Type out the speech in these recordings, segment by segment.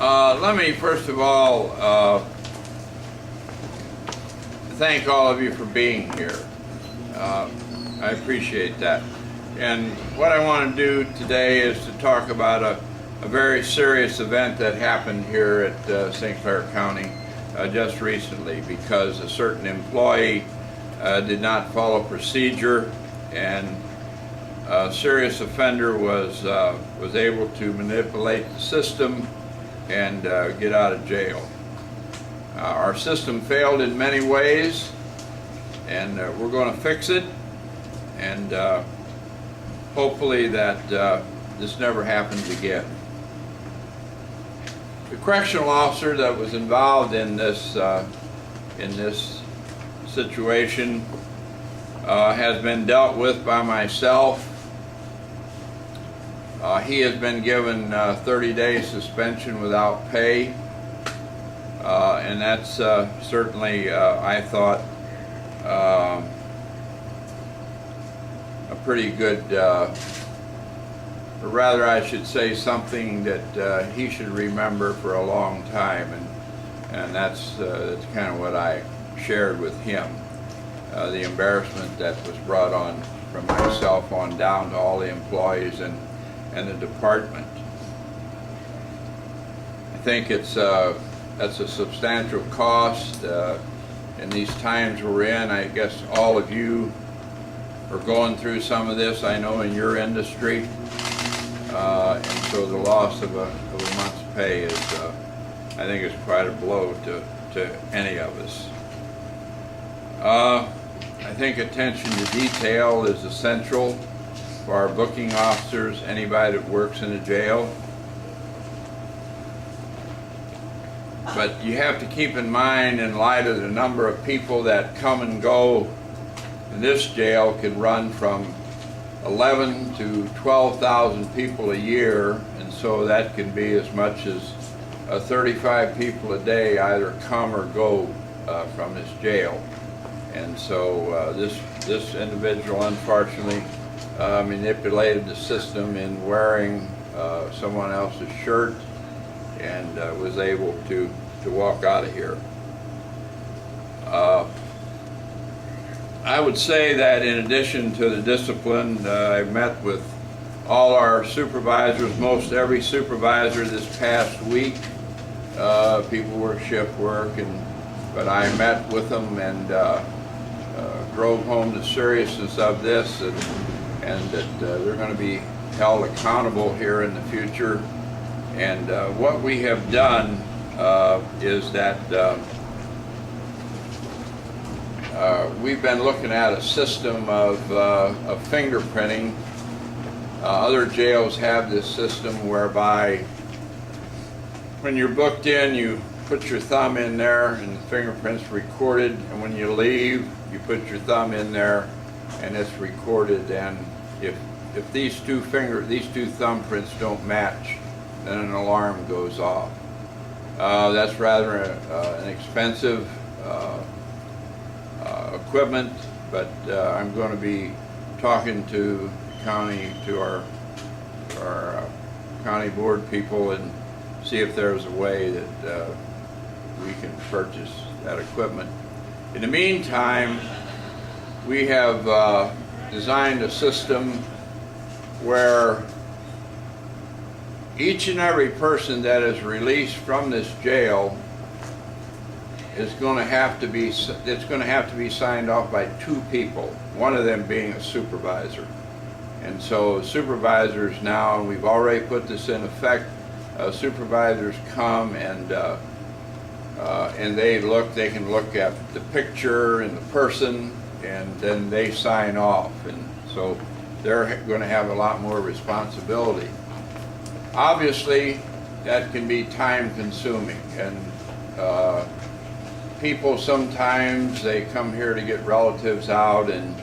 Let me first of all thank all of you for being here. I appreciate that. And what I want to do today is to talk about a very serious event that happened here at St. Clair County just recently, because a certain employee did not follow procedure, and a serious offender was able to manipulate the system and get out of jail. Our system failed in many ways, and we're going to fix it, and hopefully that this never happens again. The correctional officer that was involved in this situation has been dealt with by myself. He has been given 30-day suspension without pay, and that's certainly, I thought, a pretty good, or rather I should say something that he should remember for a long time, and that's kind of what I shared with him. The embarrassment that was brought on from myself on down to all the employees and the department. I think that's a substantial cost in these times we're in. I guess all of you are going through some of this, I know, in your industry, and so the loss of a month's pay is, I think, is quite a blow to any of us. I think attention to detail is essential for our booking officers, anybody that works in a jail. But you have to keep in mind, in light of the number of people that come and go in this jail, can run from 11 to 12,000 people a year, and so that can be as much as 35 people a day either come or go from this jail. And so this individual, unfortunately, manipulated the system in wearing someone else's shirt, and was able to walk out of here. I would say that in addition to the discipline, I've met with all our supervisors, most every supervisor this past week. People work shift work, but I met with them and drove home the seriousness of this, and that they're going to be held accountable here in the future. And what we have done is that we've been looking at a system of fingerprinting. Other jails have this system whereby when you're booked in, you put your thumb in there and the fingerprint's recorded, and when you leave, you put your thumb in there and it's recorded. And if these two thumbprints don't match, then an alarm goes off. That's rather an expensive equipment, but I'm going to be talking to our county board people, and see if there's a way that we can purchase that equipment. In the meantime, we have designed a system where each and every person that is released from this jail is going to have to be signed off by two people, one of them being a supervisor. And so supervisors now, and we've already put this in effect, supervisors come and they can look at the picture and the person, and then they sign off, and so they're going to have a lot more responsibility. Obviously, that can be time consuming, and people sometimes, they come here to get relatives out, and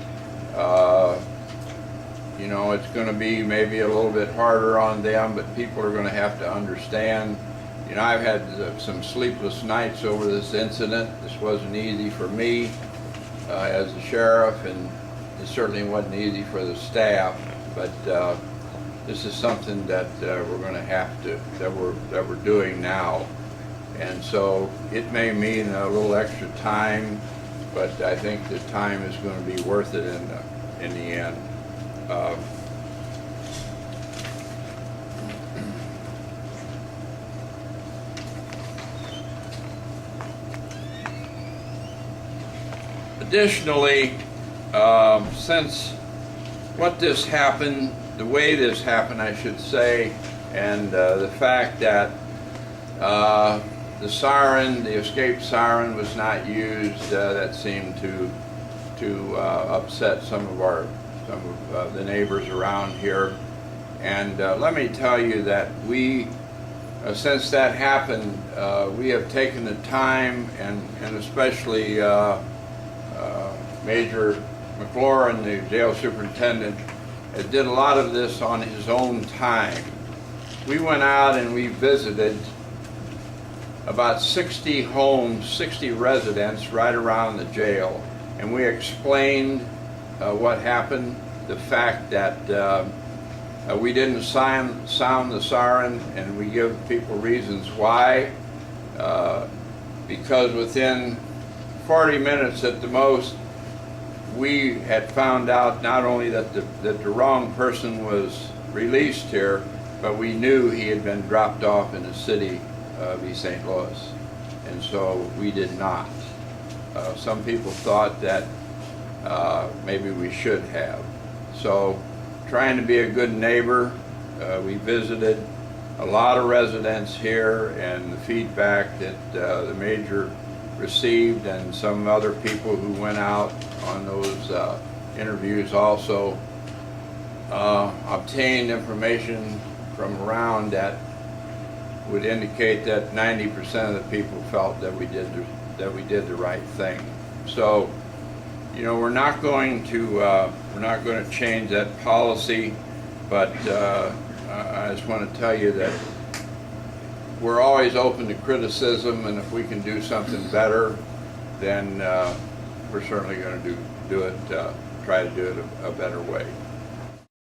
you know, it's going to be maybe a little bit harder on them, but people are going to have to understand. You know, I've had some sleepless nights over this incident. This wasn't easy for me as the sheriff, and it certainly wasn't easy for the staff, but this is something that we're going to have to, that we're doing now. And so it may mean a little extra time, but I think the time is going to be worth it in the end. Additionally, since what this happened, the way this happened, I should say, and the fact that the siren, the escape siren, was not used, that seemed to upset some of the neighbors around here. And let me tell you that we, since that happened, we have taken the time, and especially Major McLaurin, the jail superintendent, did a lot of this on his own time. We went out and we visited about 60 homes, 60 residents right around the jail, and we explained what happened, the fact that we didn't sound the siren, and we give people reasons why. Because within 40 minutes at the most, we had found out not only that the wrong person was released here, but we knew he had been dropped off in the city of East St. Louis, and so we did not. Some people thought that maybe we should have. So, trying to be a good neighbor, we visited a lot of residents here, and the feedback that the major received, and some other people who went out on those interviews also obtained information from around that would indicate that 90% of the people felt that we did the right thing. So, you know, we're not going to change that policy, but I just want to tell you that we're always open to criticism, and if we can do something better, then we're certainly going to do it, try to do it a better way.